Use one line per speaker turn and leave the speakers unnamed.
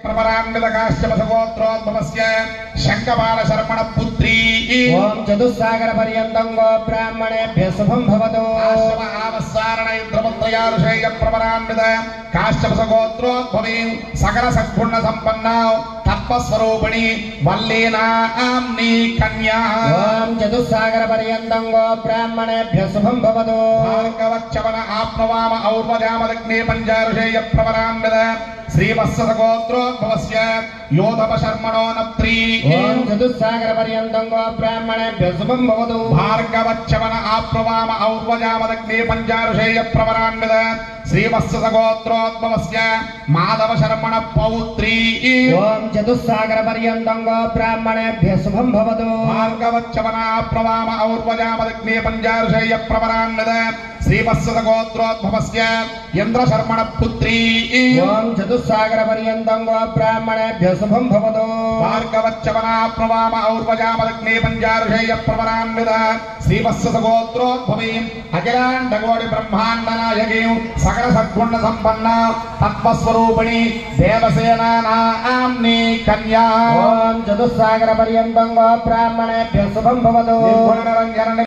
प्रपरान्वितकाश्यपसगोत्रोद्भवस्य शङ्खपालशर्मण पुत्री
ओम चतुस्सागर पर्यन्तं गो ब्राह्मणेभ्यः शुभं भवतु
आश्रम आवस्सारणैन्द्रमन्त्रयारुषेय प्रपरान्वित काश्यपसगोत्रोद्भवी सकल सद्गुण सम्पन्ना तत्त्वस्वरूपिणी वल्लीनाम्नी कन्या
ओम चतुस्सागर पर्यन्तं गो ब्राह्मणेभ्यः शुभं भवतु
भार्गवच्चवन आप्नवाम और्वजामदग्ने पञ्चारुषेय प्रपरान्वित श्रीवत्सगोत्रोद्भवस्य योधपशर्मणो नप्त्री
ओम चतुस्सागर पर्यन्तं गो ब्राह्मणेभ्यः शुभं भवतु
भार्गवच्चवन आप्नवाम और्वजामदग्ने पञ्चारुषेय प्रपरान्वित श्रीवत्सगोत्रोद्भवस्य माधवशर्मण पौत्री
ओम चतुस्सागर पर्यन्तं गो ब्राह्मणेभ्यः शुभं भवतु
भार्गवच्चवन आप्नवाम और्वजामदग्ने पञ्चारुषेय प्रपरान्वित श्रीवत्सगोत्रोद्भवस्य यन्द्रशर्मण पुत्री
ओम चतुस्सागर पर्यन्तं गो ब्राह्मणेभ्यः शुभं भवतु
भार्गवच्चवनाप्नवाम और्वजामदग्ने पञ्चारुषेय प्रपरान्वित श्रीवत्सगोत्रोद्भवी अखिलाण्डकोटि ब्रह्माण्डनायकी सकल सद्गुण सम्पन्न तत्त्वस्वरूपिणी देवसेनानाम्नी कन्या
ओम चतुस्सागर पर्यन्तं गो ब्राह्मणेभ्यः शुभं भवतु।